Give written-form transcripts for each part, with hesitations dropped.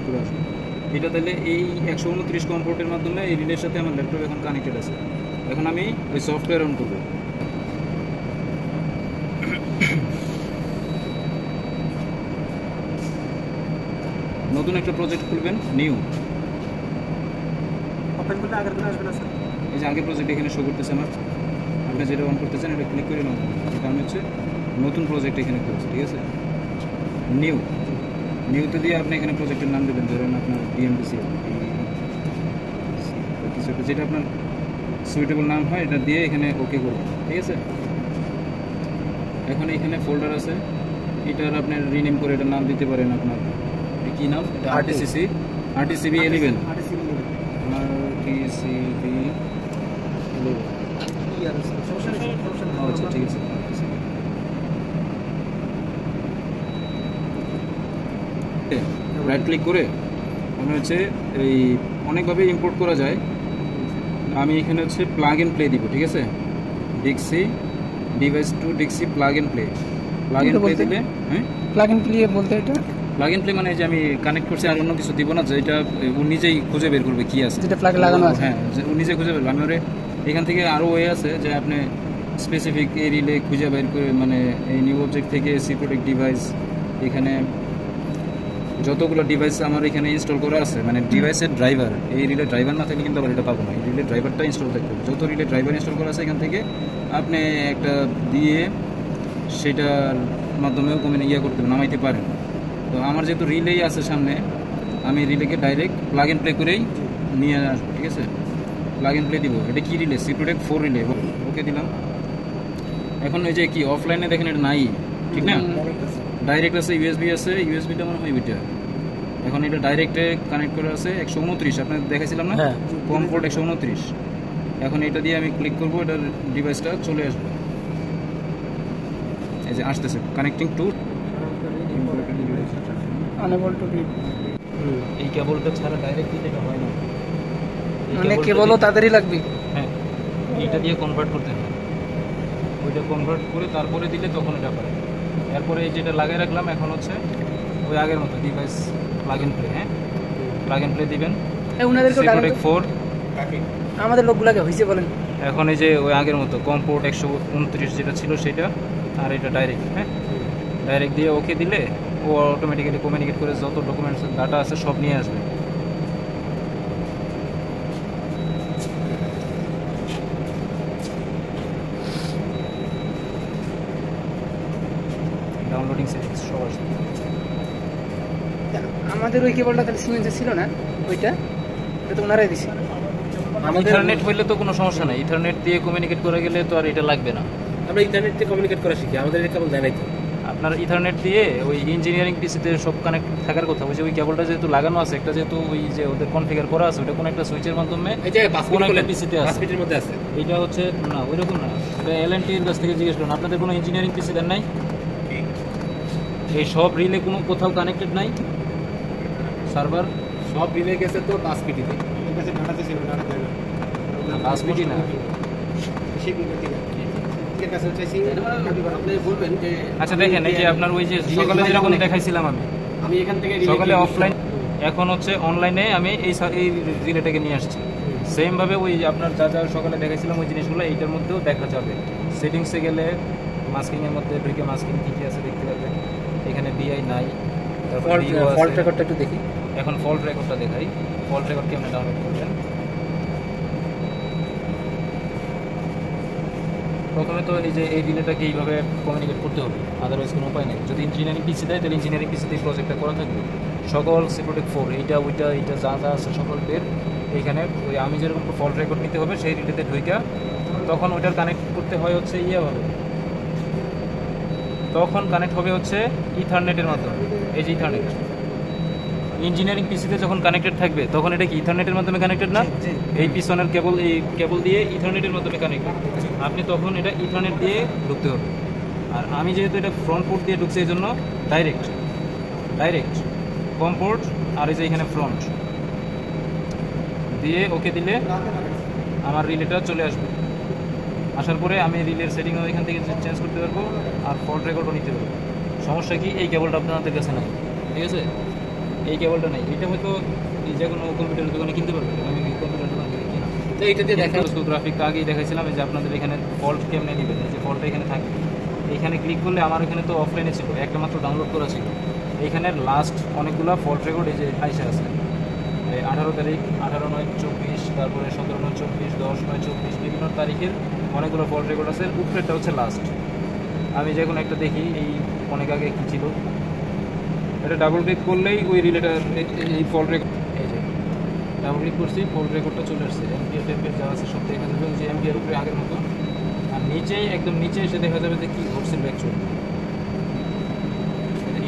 করে আসবে। এটা তাহলে এই 129 কম পোর্টের মাধ্যমে এই রিলের সাথে আমার ল্যাপটপ এখন কানেক্টেড আছে। এখন আমি ওই সফটওয়্যার অন করবো। নতুন একটা প্রজেক্ট খুলবেন, নিউ ওপেন করলে আগের করে আসবে না স্যার? এই যে আগের প্রজেক্ট এখানে শো করতেছে আমার। আপনি যেটা অন করতেছেন এটা ক্লিক করে নেব, এটা আমি হচ্ছে নতুন প্রজেক্ট এখানে খুলছি, ঠিক আছে। নিউতে দিয়ে আপনি এখানে প্রজেক্টের নাম দেবেন, ধরেন আপনার ডিএমডিসি কিছু একটা যেটা আপনার সুইটেবল নাম হয় এটা দিয়ে এখানে ওকে করবেন, ঠিক আছে। এখন এখানে ফোল্ডার আছে, এটার আপনার রিনেম করে এটার নাম দিতে পারেন আপনার কি নাম, এটা আরটিসিবি 11 আচ্ছা ঠিক আছে। রাইট ক্লিক করে আমি হচ্ছে এই অনেকভাবে ইম্পোর্ট করা যায়। আমি এখানে হচ্ছে প্লাগ এন্ড প্লে দিব, ঠিক আছে। Dixie device to Dixie plug and play দিলে, হ্যাঁ প্লাগ ইন প্লে বলতে এটা প্লাগ ইন প্লে মানে যে আমি কানেক্ট করছি আর অন্য কিছু দিব না, যেটা ও নিজেই খুঁজে বের করবে কি আছে, যেটা প্লাগে লাগানো আছে। হ্যাঁ ও নিজে খুঁজে বের করবে। আমি ওরে এখান থেকে আরও ওয়ে আছে যে আপনি স্পেসিফিক এই রিলে খুঁজে বের করে, মানে এই নিউ অবজেক্ট থেকে সি প্রোটেক্ট ডিভাইস, এখানে যতগুলো ডিভাইস আমার এখানে ইনস্টল করা আছে, মানে ডিভাইসের ড্রাইভার, এই রিলে ড্রাইভার না থাকলে কিন্তু আবার এটা পাবো না। এই রিলে ড্রাইভারটা ইনস্টল থাকবে, যত রিলে ড্রাইভার ইনস্টল করা আছে এখান থেকে আপনি একটা দিয়ে সেটার মাধ্যমেও করতে নামাইতে পারেন। তো আমার যেহেতু রিলেই আছে সামনে, আমি রিলেকে ডাইরেক্ট প্লাগ এন্ড প্লে করেই নিয়ে আসবো, ঠিক আছে। প্লাগ এন্ড প্লে দিব। এটা কি রিলে? সি প্রোটেক্ট 4 রিলে, ওকে দিলাম। এখন ওই যে কি অফলাইনে দেখেন এটা নাই, ঠিক না, ডাইরেক্ট আছে, ইউএসবি আছে, ইউএসবিটা মনে হয় ওইটা। এখন এটা ডাইরেক্টে কানেক্ট করে আছে 129, আপনাদের দেখাইছিলাম না, কম পোর্ট 129। এখন এটা দিয়ে আমি ক্লিক করবো, এটার ডিভাইসটা চলে আসবে, এই যে আসতেছে connecting two unable to read. এই কেবলটা ছাড়া ডাইরেক্ট দিতে এটা হয় না, মানে কেবলও তাদেরই লাগবে। হ্যাঁ এইটা দিয়ে কনভার্ট করতে হবে, ওইটা কনভার্ট করে তারপরে দিলে তখন এটা পারে। এরপরে এই যেটা লাগিয়ে রাখলাম, এখন হচ্ছে ওই আগের মতো ডিভাইস প্লাগ ইন প্লে, হ্যাঁ প্লাগ ইন প্লে দিবেন। ওনাদেরকে প্রোটেক্ট 4 আমাদের লোকগুলোকে হইছে বলেন। এখন এই যে ওই আগের মতো কম পোর্ট 129 যেটা ছিল সেটা, আর এটা ডাইরেক্ট, হ্যাঁ ডাইরেক্ট দিয়ে ওকে দিলে ও অটোমেটিক্যালি কমিউনিকেট করে যত ডকুমেন্টস ডাটা আছে সব নিয়ে আসবে। ডাউনলোডিং সেটিংস সব আসবে। আমাদের ওই কেবলটা তাহলে সিমেন্সের ছিল না, ওইটা তো ওনারাই দিছে। ইথারনেট হইলে তো কোনো সমস্যা নাই, ইথারনেট দিয়ে কমিউনিকেট করে গেলে তো আর এটা লাগবে না। আমরা ইন্টারনেট দিয়ে কমিউনিকেট করা শিখি, আমাদের এই কেবল দেয় নাই তো। আপনার ইথারনেট দিয়ে ওই ইঞ্জিনিয়ারিং পিসিতে সব কানেক্ট থাকার কথা, ওই যে ওই কেবলটা যেহেতু লাগানো আছে, একটা যেহেতু ওই যে ওদের কনফিগার করা আছে, ওটা কোনো একটা সুইচের মাধ্যমে এই যে 5 মিনিট পিসিতে আছে, 5 মিনিটের মধ্যে আছে। এটা হচ্ছে না ওইরকম না, এটা এলএনটি এর কাছ থেকে জিজ্ঞেস করুন। আপনাদের কোনো ইঞ্জিনিয়ারিং পিসি দেন নাই? এই সব রিলে কোনো কোথাও কানেক্টেড নাই সার্ভার, সব রিলে গেছে তো 5 মিনিটে। না 5 মিনিট না। আচ্ছা দেখেন, এই যে আপনার ওই যে সকালে যেরকম দেখাইছিলাম আমি এখান থেকে সকালে অফলাইন, এখন হচ্ছে অনলাইনে আমি এই রিলেটাকে নিয়ে আসছি। সেম ভাবে ওই আপনার যা যা সকালে দেখাইছিলাম ওই জিনিসগুলো এইটার মধ্যেও দেখা যাবে। সেটিংসে গেলে মাস্কিংয়ের মধ্যে ঢুকে মাস্কিং কী কী আছে দেখতে পাবেন। এখানে ডিআই নাই, তারপর ফল্ট রেকর্ডটা একটু দেখি। এখন ফল্ট রেকর্ডটা দেখাই। ফল্ট রেকর্ড কেমন ডাউনলোড করবেন? প্রথমে তো এই যে এই রিলেটাকে এইভাবে কমিউনিকেট করতে হবে, আদারওয়াইজ কোনো উপায় নেই। যদি ইঞ্জিনিয়ারিং পিসি দেয় তাহলে ইঞ্জিনিয়ারিং পিসিতে এই প্রজেক্টটা করা থাকবে। সকল সি প্রোটেক্ট 4 এইটা ওইটা যা যা আছে সকলের এইখানে ওই আমি যেরকম ফল্ট রেকর্ড নিতে হবে সেই রিলেতে ঢুইকা তখন ওইটার কানেক্ট করতে হয় হচ্ছে হবে, তখন কানেক্ট হবে হচ্ছে ইথারনেটের মাধ্যমে। এই যে ইথারনেট ইঞ্জিনিয়ারিং পিসিতে যখন কানেক্টেড থাকবে তখন এটা কি ইথারনেটের মাধ্যমে কানেক্টেড না? এই পিছনের কেবল, এই কেবল দিয়ে ইথারনেটের মাধ্যমে কানেক্টেড। আপনি তখন এটা ইথারনেট দিয়ে ঢুকতে হবে। আর আমি যেহেতু এটা ফ্রন্ট পোর্ট দিয়ে ঢুকছি এই জন্য ডাইরেক্ট কম পোর্ট আর এই যে এখানে ফ্রন্ট দিয়ে ওকে দিলে আমার রিলেটা চলে আসবে। আসার পরে আমি রিলের সেটিংও এখান থেকে চেঞ্জ করতে পারবো আর ফল্ট রেকর্ডও নিতে পারবো। সমস্যা কি, এই কেবলটা আপনাদের কাছে নাই, ঠিক আছে। এই কেবলটা নেই, এটা হয়তো এই যে কোনো কম্পিউটার দোকানে কিনতে পারবে, আমি কম্পিউটার দোকান থেকে কিনা। তো এইটা দিয়ে দেখা গ্রাফিকটা আগেই দেখাইছিলাম যে আপনাদের এখানে ফল্ট কেমনে নেবেন, এই যে ফল্টটা এখানে থাকে, এইখানে ক্লিক করলে আমার এখানে তো অফলাইনে ছিল, একটা মাত্র ডাউনলোড করা ছিল, এইখানে লাস্ট অনেকগুলো ফল্ট রেকর্ড এই যে আইসা আছে, 18 তারিখ, 18/9/24, তারপরে 17/9/24, 10/9/24, বিভিন্ন তারিখের অনেকগুলো ফল্ট রেকর্ড আছে, উপরেরটা হচ্ছে লাস্ট। আমি যে কোনো একটা দেখি এই অনেক আগে কী ছিল, এটা ডাবল ক্লিক করলেই ওই রিলেটার এই ফল্ট রেকর্ড, এই যে ডাবল ক্লিক করছি ফল্ট রেকর্ডটা চলে আসছে, এমপিআর টেম্পিয়ার যা আছে সব দেখা যাবে যে এমপিআর উপরে আগের মতো, আর নিচেই একদম নিচে এসে দেখা যাবে যে কী ঘটছিল অ্যাকচুয়ালি।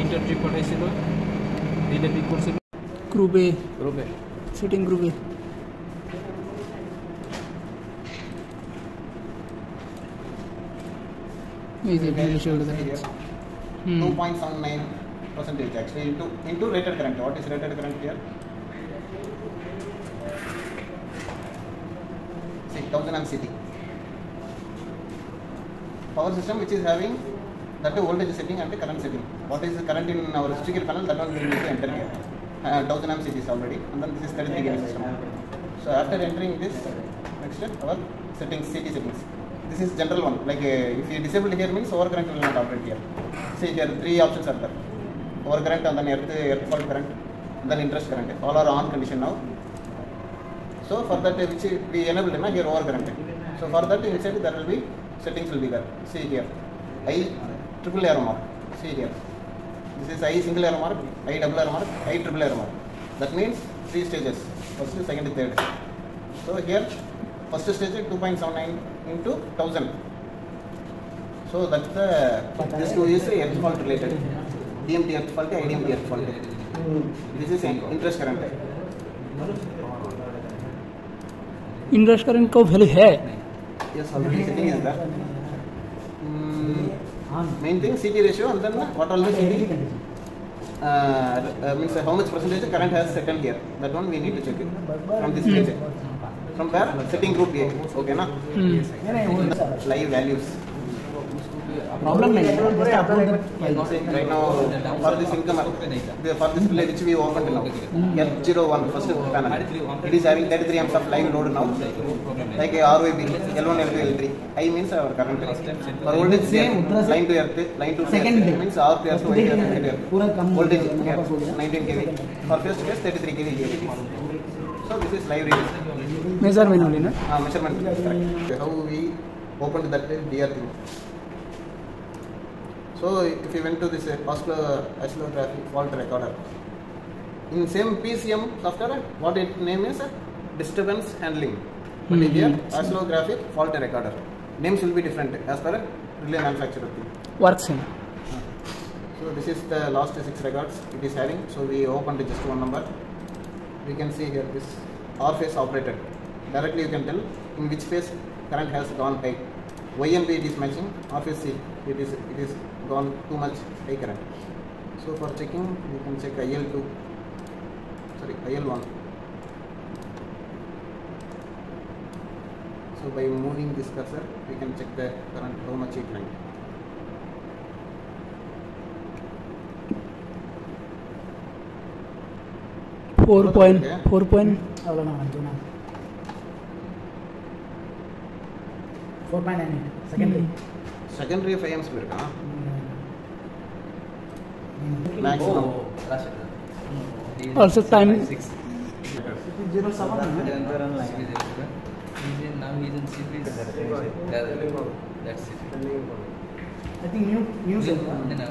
ইন্টার ট্রিপ পাঠাইছিল, রিলে পিক করছিল গ্রুপে, গ্রুপে, শুটিং গ্রুপে। এই যে ভিজুয়ালটা দেখা যাচ্ছে। 2.79% actually into rated current. What is rated current here? See, 1000 amp CT. Power system which is having that voltage setting and the current setting. What is the current in our sticker panel? That one we need to enter here. 1000 amp CT is already, and then this is 33 kV system. So after entering this, next step our settings, CT settings. This is general one. Like if you disable here means overcurrent will not operate here. See here 3 options are there. Overcurrent and then earth fault current, and then interest current. All are on condition now. So for that which we enabled here overcurrent. So for that inside there will be settings will be there. See here I triple arrow mark. See here. This is I single arrow mark, I double arrow mark, I triple arrow mark. That means 3 stages. First, second, third. So here first stage 2.79 into 1000. So that's the this two is earth fault related. DMT earth fault, IDMT earth fault. This is interest current. Interest current का value है। Yes, already setting is there. Main thing CT ratio and then what all the CT means how much percentage current has settled here. That one we need to check it from this page. From where setting group A. Okay na? Live values. Problem नहीं है, Right now for this income for this play which we opened now F01 first panel, it is having 33 amps of live load now, like a ROB L1 L2 L3. I means our current for voltage same line to earth, line to second means R to earth to Y to earth voltage here 19 kV for first case 33 kV here. So this is live reading measurement Holi ना। measurement correct. How we opened that DR thing. So if you went to this oscillographic fault recorder, in same PCM software, what it name is disturbance handling. But here oscillographic fault recorder. Names will be different as per relay manufacturer thing. Work से। So this is the last 6 records it is having. So we opened just one number. We can see here this R phase operated. Directly you can tell in which phase current has gone high. Y and B it is matching. R phase C it is gone too much high current. So for checking you can check IL1. So by moving this cursor we can check the current how much it went. Four point अगला ना जो ना 4.98 Secondary 5 amps per ka maximum. also time 07 now he is in series. That's it. I think new No,